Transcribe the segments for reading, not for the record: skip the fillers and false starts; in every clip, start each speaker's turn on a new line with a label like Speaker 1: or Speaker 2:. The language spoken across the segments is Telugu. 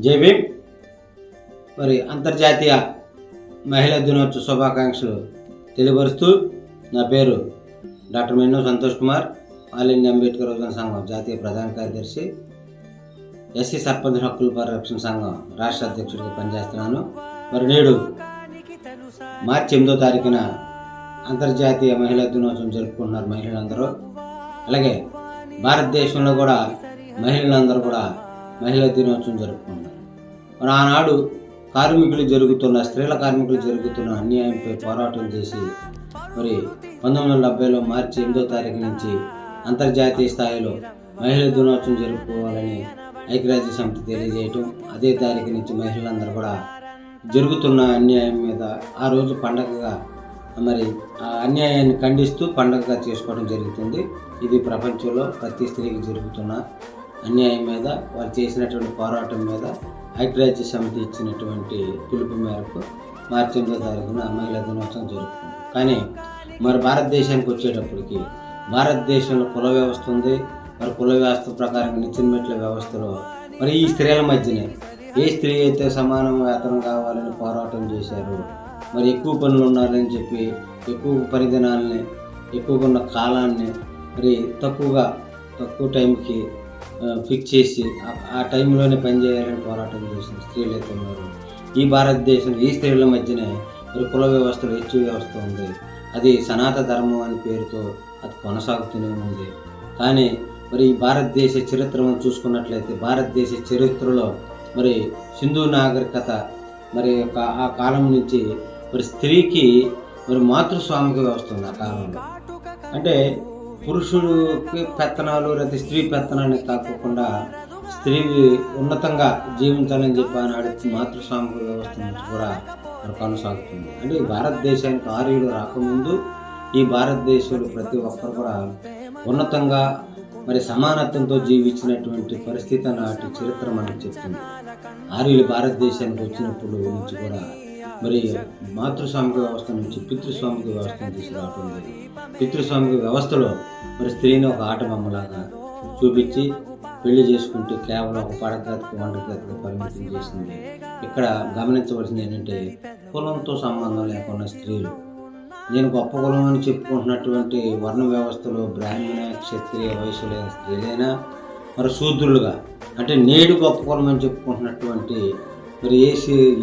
Speaker 1: జై భీమ్. మరి అంతర్జాతీయ మహిళా దినోత్సవ శుభాకాంక్షలు తెలియపరుస్తూ నా పేరు doctor Menno Santosh Kumar, all India Ambedkar యువజన సంఘం జాతీయ ప్రధాన కార్యదర్శి, ఎస్సీ సర్పంచ్ హక్కుల పరిరక్షణ సంఘం రాష్ట్ర అధ్యక్షుడిగా పనిచేస్తున్నాను. మరి నేడు మార్చి 8వ తారీఖున అంతర్జాతీయ మహిళా దినోత్సవం జరుపుకుంటున్నారు మహిళలందరూ. అలాగే భారతదేశంలో కూడా మహిళలందరూ కూడా మహిళా దినోత్సవం జరుపుకుంటున్నారు. మరి ఆనాడు స్త్రీల కార్మికులు జరుగుతున్న అన్యాయంపై పోరాటం చేసి మరి 1970లో మార్చి 8వ తారీఖు నుంచి అంతర్జాతీయ స్థాయిలో మహిళా దినోత్సవం జరుపుకోవాలని ఐక్యరాజ్య సమితి తెలియజేయటం, అదే తారీఖు నుంచి మహిళలందరూ కూడా జరుగుతున్న అన్యాయం మీద ఆ రోజు పండగగా మరి ఆ అన్యాయాన్ని ఖండిస్తూ పండగగా చేసుకోవడం జరుగుతుంది. ఇది ప్రపంచంలో ప్రతి స్త్రీకి జరుగుతున్న అన్యాయం మీద వాళ్ళు చేసినటువంటి పోరాటం మీద ఐక్యరాజ్య సమితి ఇచ్చినటువంటి పిలుపు మేరకు మార్చి 8వ తారీఖున మహిళా దినోత్సవం జరుపుకుంటాం. కానీ మరి భారతదేశానికి వచ్చేటప్పటికి భారతదేశంలో కుల వ్యవస్థ ఉంది. మరి కుల వ్యవస్థ ప్రకారం నిచ్చెనమెట్ల వ్యవస్థలో మరి ఈ స్త్రీల మధ్యనే ఏ స్త్రీ అయితే సమానం వేతనం కావాలని పోరాటం చేశారో, మరి ఎక్కువ పనులు ఉన్నారని చెప్పి ఎక్కువ పరిదినాలని ఎక్కువగా ఉన్న కాలాన్ని మరి తక్కువ టైంకి ఫిక్స్ చేసి ఆ టైంలోనే పనిచేయాలని పోరాటం చేసిన స్త్రీలు అయితే ఉన్నారు. ఈ భారతదేశంలో ఈ స్త్రీల మధ్యనే మరి కుల వ్యవస్థలో హెచ్చు వ్యవస్థ ఉంది. అది సనాతన ధర్మం అనే పేరుతో అది కొనసాగుతూనే ఉంది. కానీ మరి ఈ భారతదేశ చరిత్రను చూసుకున్నట్లయితే భారతదేశ చరిత్రలో మరి సింధు నాగరికత మరి ఆ కాలం నుంచి మరి స్త్రీకి మరి మాతృస్వామిక వ్యవస్థ ఉంది. ఆ కాలంలో అంటే పురుషుడికి పెత్తనాలు లేదా స్త్రీ పెత్తనాన్ని కాకుండా స్త్రీ ఉన్నతంగా జీవించాలని చెప్పి ఆనాడు మాతృస్వామిక వ్యవస్థ నుంచి కూడా మరి కొనసాగుతుంది. అంటే ఈ భారతదేశానికి ఆర్యులు రాకముందు ఈ భారతదేశంలో ప్రతి ఒక్కరు కూడా ఉన్నతంగా మరి సమానత్వంతో జీవించినటువంటి పరిస్థితి నాటి చరిత్ర మనకు చెప్తుంది. ఆర్యులు భారతదేశానికి వచ్చినప్పుడు నుంచి కూడా మరి మాతృస్వామిక వ్యవస్థ నుంచి పితృస్వామిక వ్యవస్థను తీసుకురావటం జరిగింది. పితృస్వామిక వ్యవస్థలో మరి స్త్రీని ఒక ఆట బొమ్మలాగా చూపించి పెళ్లి చేసుకుంటే కేవలం ఒక పడగతికి వంటగతికి పరిమితం చేసింది. ఇక్కడ గమనించవలసింది ఏంటంటే కులంతో సంబంధం లేకుండా స్త్రీలు, నేను గొప్ప కులం అని చెప్పుకుంటున్నటువంటి వర్ణ వ్యవస్థలో బ్రాహ్మణ క్షత్రియ వయసు లేని స్త్రీలైనా మరి శూద్రులుగా అంటే నేడు గొప్ప కులం అని చెప్పుకుంటున్నటువంటి మరి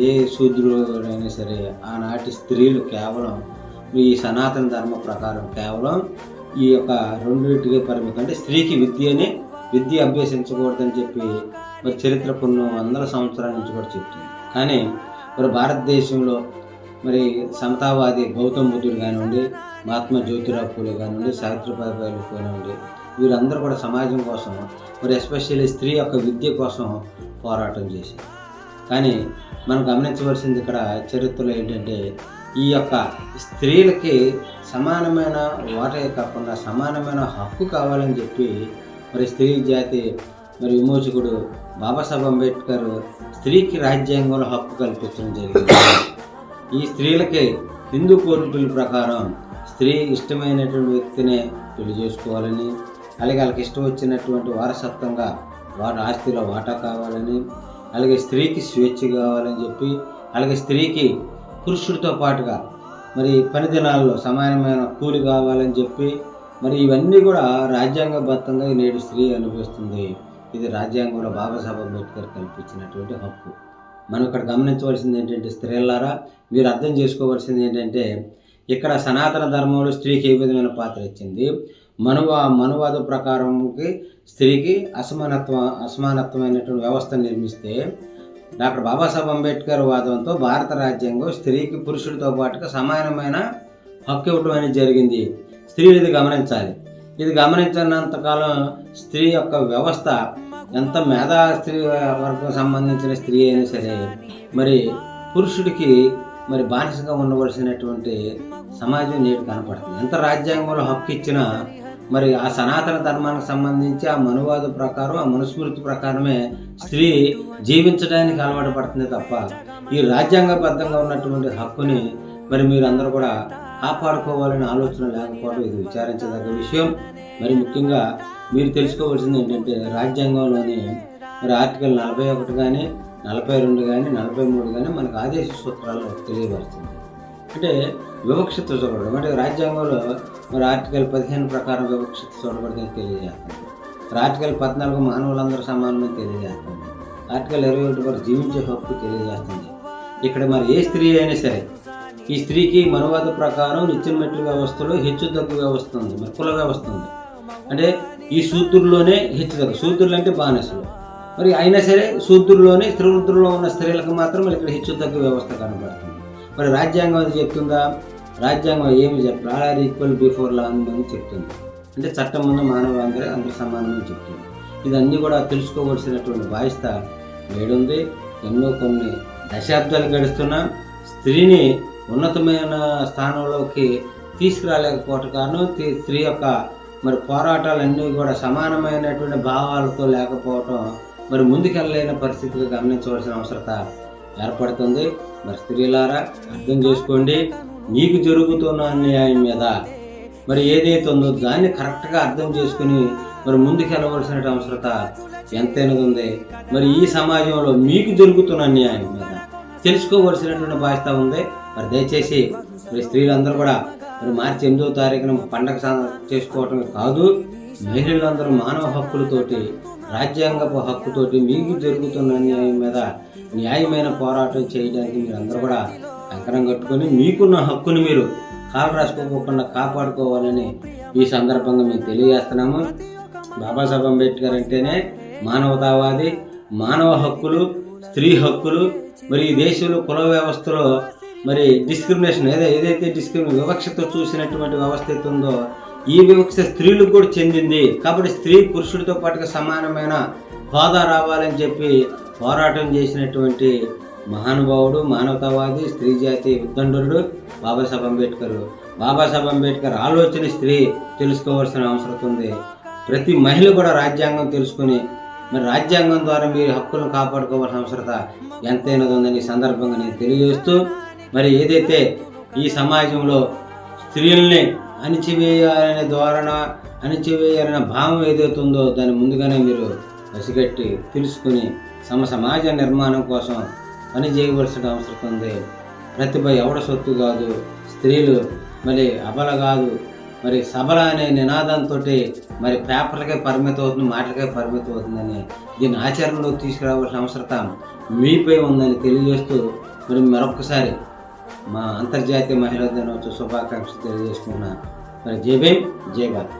Speaker 1: ఏ శూద్రులైనా సరే ఆనాటి స్త్రీలు కేవలం ఈ సనాతన ధర్మ ప్రకారం కేవలం ఈ యొక్క రెండింటికి పరిమితం. అంటే స్త్రీకి విద్య అభ్యసించకూడదని చెప్పి మరి చరిత్ర కొన్ని వందల సంవత్సరాల నుంచి కూడా చెప్తుంది. కానీ మరి భారతదేశంలో మరి సమతావాది గౌతమ బుద్ధుడు కానివ్వండి, మహాత్మా జ్యోతిరావు పూలే కానివ్వండి, సావిత్రిబాయి పూలే కానివ్వండి, వీరందరూ కూడా సమాజం కోసం మరి ఎస్పెషల్లీ స్త్రీ యొక్క విద్య కోసం పోరాటం చేశారు. కానీ మనం గమనించవలసింది ఇక్కడ చరిత్రలో ఏంటంటే ఈ యొక్క స్త్రీలకి సమానమైన వాటే కాకుండా సమానమైన హక్కు కావాలని చెప్పి మరి స్త్రీ జాతి మరి విమోచకుడు బాబాసాహెబ్ అంబేద్కర్ స్త్రీకి రాజ్యాంగంలో హక్కు కల్పించడం జరిగింది. ఈ స్త్రీలకి హిందూ కోర్టుల ప్రకారం స్త్రీ ఇష్టమైనటువంటి వ్యక్తినే పెళ్లి చేసుకోవాలని, అలాగే వాళ్ళకి ఇష్టం వచ్చినటువంటి వారసత్వంగా వారి ఆస్తిలో వాటా కావాలని, అలాగే స్త్రీకి స్వేచ్ఛ కావాలని చెప్పి, అలాగే స్త్రీకి పురుషుడితో పాటుగా మరి పని దినాల్లో సమానమైన కూలి కావాలని చెప్పి మరి ఇవన్నీ కూడా రాజ్యాంగబద్ధంగా నేడు స్త్రీ అనుభవిస్తుంది. ఇది రాజ్యాంగంలో బాబాసాహెబ్ అంబేద్కర్ కల్పించినటువంటి హక్కు. మనం ఇక్కడ గమనించవలసింది ఏంటంటే స్త్రీలారా మీరు అర్థం చేసుకోవాల్సింది ఏంటంటే ఇక్కడ సనాతన ధర్మంలో స్త్రీకి ఏ విధమైన పాత్ర ఇచ్చింది. మనువాద ప్రకారంకి స్త్రీకి అసమానత్వమైనటువంటి వ్యవస్థను నిర్మిస్తే డాక్టర్ బాబాసాహెబ్ అంబేద్కర్ వాదంతో భారత రాజ్యాంగం స్త్రీకి పురుషుడితో పాటుగా సమానమైన హక్కు ఇవ్వటం అనేది జరిగింది. స్త్రీలు ఇది గమనించాలి. ఇది గమనించినంతకాలం స్త్రీ యొక్క వ్యవస్థ ఎంత మేధా స్త్రీ వర్గం సంబంధించిన స్త్రీ అయినా సరే మరి పురుషుడికి మరి బానిసగా ఉండవలసినటువంటి సమాజం నేడు కనపడుతుంది. ఎంత రాజ్యాంగంలో హక్కు ఇచ్చినా మరి ఆ సనాతన ధర్మానికి సంబంధించి ఆ మనువాద ప్రకారం ఆ మనుస్మృతి ప్రకారమే స్త్రీ జీవించడానికి అలవాటు పడుతుంది తప్ప ఈ రాజ్యాంగబద్ధంగా ఉన్నటువంటి హక్కుని మరి మీరందరూ కూడా కాపాడుకోవాలనే ఆలోచన లేకపోవడం ఇది విచారించదగ్గ విషయం. మరి ముఖ్యంగా మీరు తెలుసుకోవాల్సింది ఏంటంటే రాజ్యాంగంలోని మరి ఆర్టికల్ 41 కానీ 42 కానీ 43 కానీ మనకు ఆదేశ సూత్రాల్లో తెలియవస్తుంది. అంటే వివక్షత చూడకూడదు. అంటే రాజ్యాంగంలో మరి ఆర్టికల్ 15 ప్రకారం వివక్షత చూడకూడదని తెలియజేస్తుంది. ఆర్టికల్ 14 మానవులందరూ సమానమని తెలియజేస్తుంది. ఆర్టికల్ 21 వరకు జీవించే హక్కు తెలియజేస్తుంది. ఇక్కడ మరి ఏ స్త్రీ అయినా సరే, ఈ స్త్రీకి మనువాద ప్రకారం నిత్యం మెట్ల వ్యవస్థలో హెచ్చు తగ్గు వ్యవస్థ ఉంది, మరి కుల వ్యవస్థ ఉంది. అంటే ఈ సూత్రుల్లోనే హెచ్చు తగ్గు, సూత్రులు అంటే బానిసలు, మరి అయినా సరే సూత్రుల్లోనే త్రివృత్తుల్లో ఉన్న స్త్రీలకు మాత్రం ఇక్కడ హెచ్చు తగ్గు వ్యవస్థ కనబడుతుంది. మరి రాజ్యాంగం అది చెప్తుందా? రాజ్యాంగం ఏమి చెప్పాలి? All are equal before law అని చెప్తుంది. అంటే చట్టం ముందు అందరూ సమానమని చెప్తుంది. ఇదన్నీ కూడా తెలుసుకోవలసినటువంటి బాధ్యత నేడుంది. ఎన్నో కొన్ని దశాబ్దాలు గడుస్తున్నా స్త్రీని ఉన్నతమైన స్థానంలోకి తీసుకురాలేకపోవటం కారణం స్త్రీ యొక్క మరి పోరాటాలన్నీ కూడా సమానమైనటువంటి భావాలతో లేకపోవటం, మరి ముందుకెళ్ళలేని పరిస్థితులు గమనించవలసిన అవసరత ఏర్పడుతుంది. మరి స్త్రీలారా అర్థం చేసుకోండి, మీకు జరుగుతున్న అన్యాయం మీద మరి ఏదైతే ఉందో దాన్ని కరెక్ట్గా అర్థం చేసుకుని మరి ముందుకెళ్ళవలసిన అవసరత ఎంతైనా ఉంది. మరి ఈ సమాజంలో మీకు జరుగుతున్న అన్యాయం మీద తెలుసుకోవలసినటువంటి బాధ్యత ఉంది. మరి దయచేసి మరి స్త్రీలందరూ కూడా మరి మార్చి 8వ తారీఖున పండగ చేసుకోవటమే కాదు, మహిళలందరూ మానవ హక్కులతోటి, రాజ్యాంగపు హక్కుతోటి మీకు జరుగుతున్న అన్యాయం మీద న్యాయమైన పోరాటం చేయడానికి మీరు అందరూ కూడా కంకణం కట్టుకొని మీకున్న హక్కుని మీరు కాలు రాసుకోకుండా కాపాడుకోవాలని ఈ సందర్భంగా మేము తెలియజేస్తున్నాము. బాబాసాహెబ్ అంబేద్కర్ అంటేనే మానవతావాది, మానవ హక్కులు, స్త్రీ హక్కులు. మరి ఈ దేశంలో కుల వ్యవస్థలో మరి డిస్క్రిమినేషన్ ఏదైతే వివక్షతో చూసినటువంటి వ్యవస్థ అయితే ఉందో ఈ వివక్ష స్త్రీలకు కూడా చెందింది. కాబట్టి స్త్రీ పురుషుడితో పాటుగా సమానమైన హోదా రావాలని చెప్పి పోరాటం చేసినటువంటి మహానుభావుడు, మానవతావాది, స్త్రీ జాతి ఉద్దండుడు బాబాసాహెబ్ అంబేద్కర్. బాబాసాహెబ్ అంబేద్కర్ ఆలోచన స్త్రీ తెలుసుకోవాల్సిన అవసరం ఉంది. ప్రతి మహిళ కూడా రాజ్యాంగం తెలుసుకుని మరి రాజ్యాంగం ద్వారా మీరు హక్కులను కాపాడుకోవాల్సిన అవసరత ఎంతైనా ఉందని ఈ సందర్భంగా నేను తెలియజేస్తూ, మరి ఏదైతే ఈ సమాజంలో స్త్రీల్ని అణిచివేయాలనే ధోరణ, అణిచివేయాలనే భావం ఏదైతే ఉందో దాన్ని ముందుగానే మీరు పసిగట్టి తెలుసుకుని సమాజ నిర్మాణం కోసం పని చేయవలసిన అవసరం ఉంది. ప్రతిభ ఎవడ సొత్తు కాదు, స్త్రీలు మరి అబల కాదు, మరి సబల అనే నినాదంతో మరి పేపర్లకే పరిమితం అవుతుంది, మాటలకే పరిమితం అవుతుందని దీన్ని ఆచరణలోకి తీసుకురావాల్సిన అవసరం మీపై ఉందని తెలియజేస్తూ మరి మరొకసారి మా అంతర్జాతీయ మహిళా దినోత్సవ శుభాకాంక్షలు తెలియజేసుకున్నా. మరి జై భీమ్, జై భారత్.